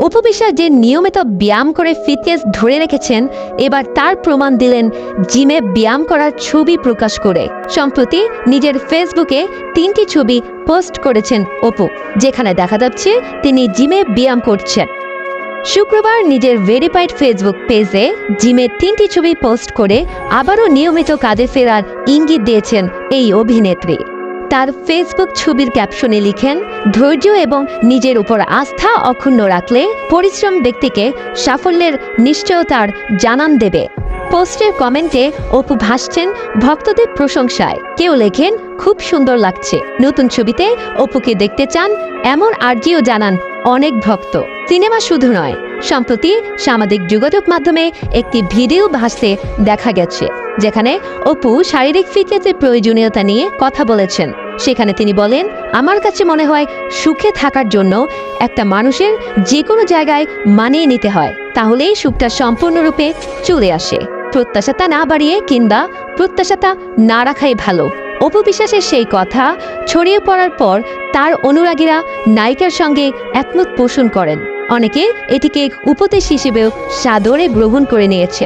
অপু বিশ্বাস যে নিয়মিত ব্যায়াম করে ফিটনেস ধরে রেখেছেন, এবার তার প্রমাণ দিলেন জিমে ব্যায়াম করার ছবি প্রকাশ করে। সম্প্রতি নিজের ফেসবুকে 3টি ছবি পোস্ট করেছেন অপু, যেখানে দেখা যাচ্ছে তিনি জিমে ব্যায়াম করছেন। শুক্রবার নিজের ভেরিফাইড ফেসবুক পেজে জিমের 3টি ছবি পোস্ট করে আবারও নিয়মিত কাজে ফেরার ইঙ্গিত দিয়েছেন এই অভিনেত্রী। তার ফেসবুক ছবির ক্যাপশনে লিখেন, ধৈর্য এবং নিজের উপর আস্থা অক্ষুণ্ণ রাখলে পরিশ্রম ব্যক্তিকে সাফল্যের নিশ্চয়তার জানান দেবে। পোস্টের কমেন্টে অপু ভাসছেন ভক্তদের প্রশংসায়। কেউ লেখেন, খুব সুন্দর লাগছে। নতুন ছবিতে অপুকে দেখতে চান এমন আর্জিও জানান অনেক ভক্ত। সিনেমা শুধু নয়, সম্প্রতি সামাজিক যোগাযোগ মাধ্যমে একটি ভিডিও ভাসতে দেখা গেছে, যেখানে অপু শারীরিক ফিটনেসের প্রয়োজনীয়তা নিয়ে কথা বলেছেন। সেখানে তিনি বলেন, আমার কাছে মনে হয় সুখে থাকার জন্য একটা মানুষের যে কোনো জায়গায় মানিয়ে নিতে হয়, তাহলেই সুখটা সম্পূর্ণরূপে চলে আসে। প্রত্যাশাটা না বাড়িয়ে কিংবা প্রত্যাশাটা না রাখাই ভালো। অপু বিশ্বাসের সেই কথা ছড়িয়ে পড়ার পর তার অনুরাগীরা নায়িকার সঙ্গে একমত পোষণ করেন। অনেকে এটিকে উপদেশ হিসেবেও সাদরে গ্রহণ করে নিয়েছে।